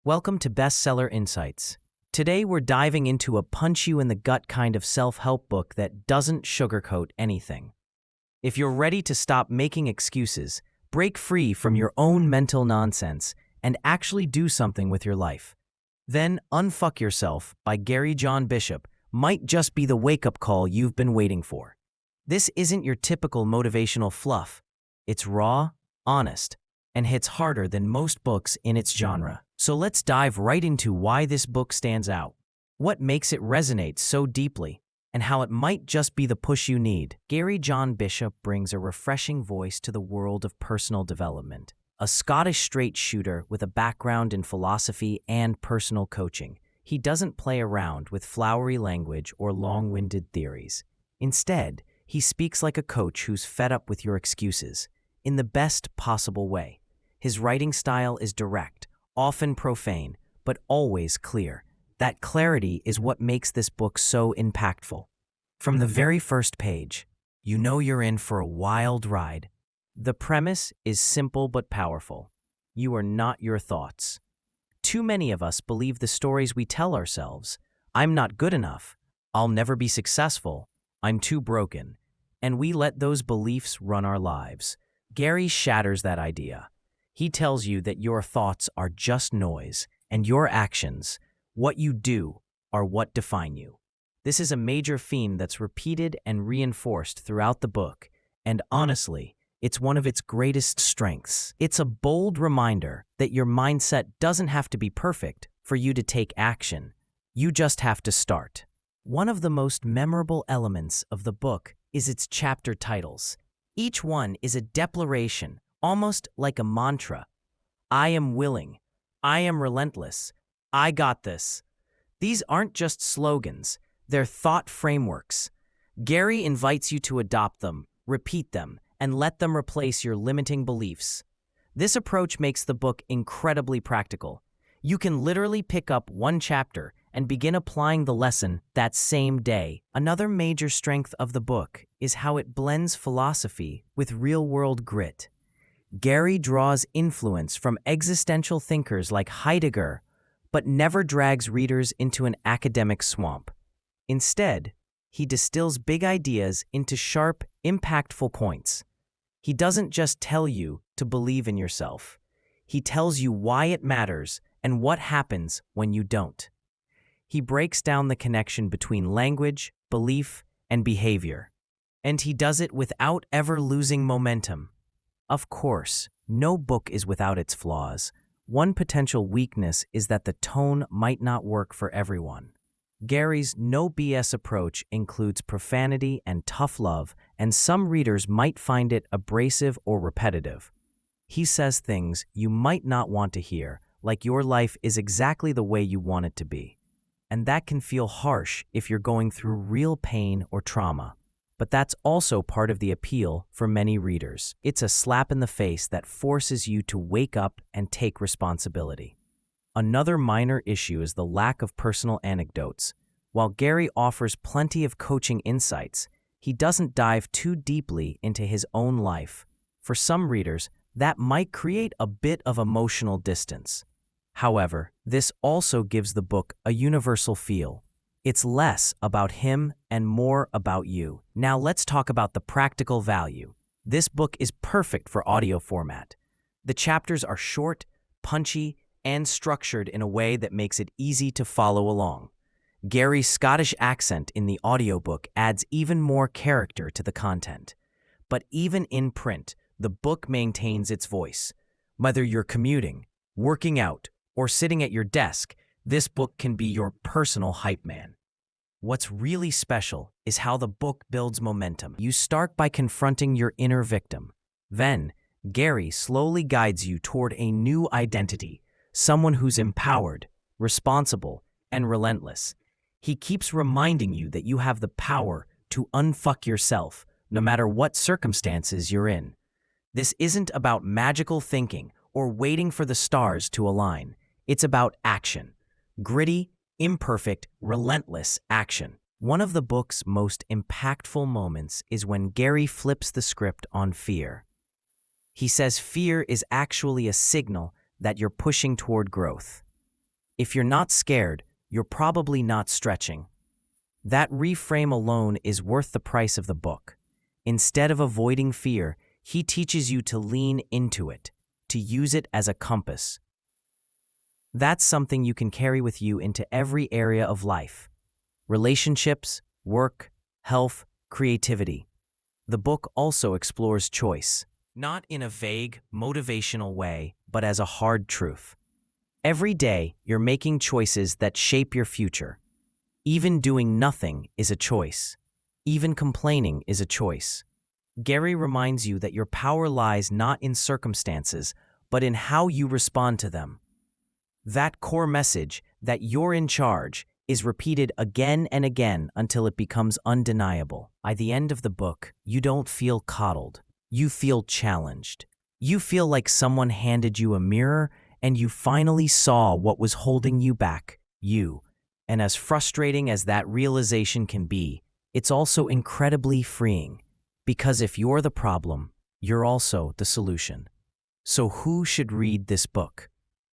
Welcome to Bestseller Insights. Today we're diving into a punch-you-in-the-gut kind of self-help book that doesn't sugarcoat anything. If you're ready to stop making excuses, break free from your own mental nonsense, and actually do something with your life, then Unfuk Yourself by Gary John Bishop might just be the wake-up call you've been waiting for. This isn't your typical motivational fluff. It's raw, honest, and hits harder than most books in its genre. So let's dive right into why this book stands out, what makes it resonate so deeply, and how it might just be the push you need. Gary John Bishop brings a refreshing voice to the world of personal development. A Scottish straight shooter with a background in philosophy and personal coaching, he doesn't play around with flowery language or long-winded theories. Instead, he speaks like a coach who's fed up with your excuses, in the best possible way. His writing style is direct, often profane, but always clear. That clarity is what makes this book so impactful. From the very first page, you know you're in for a wild ride. The premise is simple but powerful. You are not your thoughts. Too many of us believe the stories we tell ourselves. I'm not good enough. I'll never be successful. I'm too broken. And we let those beliefs run our lives. Gary shatters that idea. He tells you that your thoughts are just noise, and your actions, what you do, are what define you. This is a major theme that's repeated and reinforced throughout the book, and honestly, it's one of its greatest strengths. It's a bold reminder that your mindset doesn't have to be perfect for you to take action. You just have to start. One of the most memorable elements of the book is its chapter titles. Each one is a declaration, almost like a mantra. I am willing. I am relentless. I got this. These aren't just slogans, they're thought frameworks. Gary invites you to adopt them, repeat them, and let them replace your limiting beliefs. This approach makes the book incredibly practical. You can literally pick up one chapter and begin applying the lesson that same day. Another major strength of the book is how it blends philosophy with real-world grit. Gary draws influence from existential thinkers like Heidegger, but never drags readers into an academic swamp. Instead, he distills big ideas into sharp, impactful points. He doesn't just tell you to believe in yourself. He tells you why it matters and what happens when you don't. He breaks down the connection between language, belief, and behavior. And he does it without ever losing momentum. Of course, no book is without its flaws. One potential weakness is that the tone might not work for everyone. Gary's no BS approach includes profanity and tough love, and some readers might find it abrasive or repetitive. He says things you might not want to hear, like your life is exactly the way you want it to be. And that can feel harsh if you're going through real pain or trauma. But that's also part of the appeal for many readers. It's a slap in the face that forces you to wake up and take responsibility. Another minor issue is the lack of personal anecdotes. While Gary offers plenty of coaching insights, he doesn't dive too deeply into his own life. For some readers, that might create a bit of emotional distance. However, this also gives the book a universal feel. It's less about him and more about you. Now let's talk about the practical value. This book is perfect for audio format. The chapters are short, punchy, and structured in a way that makes it easy to follow along. Gary's Scottish accent in the audiobook adds even more character to the content. But even in print, the book maintains its voice. Whether you're commuting, working out, or sitting at your desk, this book can be your personal hype man. What's really special is how the book builds momentum. You start by confronting your inner victim. Then, Gary slowly guides you toward a new identity, someone who's empowered, responsible, and relentless. He keeps reminding you that you have the power to unfuck yourself, no matter what circumstances you're in. This isn't about magical thinking or waiting for the stars to align. It's about action. Gritty, imperfect, relentless action. One of the book's most impactful moments is when Gary flips the script on fear. He says fear is actually a signal that you're pushing toward growth. If you're not scared, you're probably not stretching. That reframe alone is worth the price of the book. Instead of avoiding fear, he teaches you to lean into it, to use it as a compass. That's something you can carry with you into every area of life: relationships, work, health, creativity. The book also explores choice, not in a vague, motivational way, but as a hard truth. Every day, you're making choices that shape your future. Even doing nothing is a choice. Even complaining is a choice. Gary reminds you that your power lies not in circumstances, but in how you respond to them. That core message, that you're in charge, is repeated again and again until it becomes undeniable. By the end of the book, you don't feel coddled. You feel challenged. You feel like someone handed you a mirror and you finally saw what was holding you back, you. And as frustrating as that realization can be, it's also incredibly freeing. Because if you're the problem, you're also the solution. So who should read this book?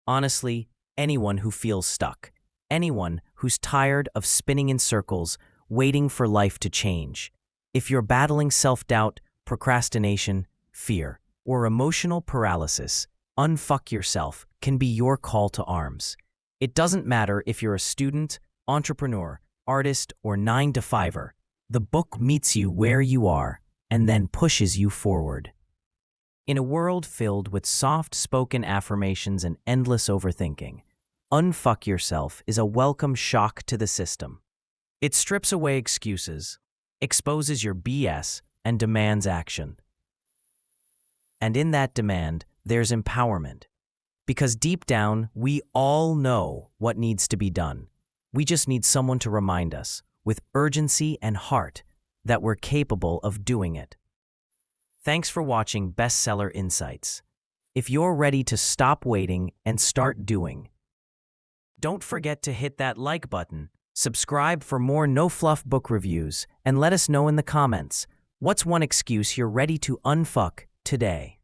Honestly, anyone who feels stuck. Anyone who's tired of spinning in circles, waiting for life to change. If you're battling self-doubt, procrastination, fear, or emotional paralysis, Unfuk Yourself can be your call to arms. It doesn't matter if you're a student, entrepreneur, artist, or 9-to-5er. The book meets you where you are and then pushes you forward. In a world filled with soft-spoken affirmations and endless overthinking, Unfuk Yourself is a welcome shock to the system. It strips away excuses, exposes your BS, and demands action. And in that demand, there's empowerment. Because deep down, we all know what needs to be done. We just need someone to remind us, with urgency and heart, that we're capable of doing it. Thanks for watching Bestseller Insights. If you're ready to stop waiting and start doing, don't forget to hit that like button, subscribe for more no-fluff book reviews, and let us know in the comments, what's one excuse you're ready to unfuck today?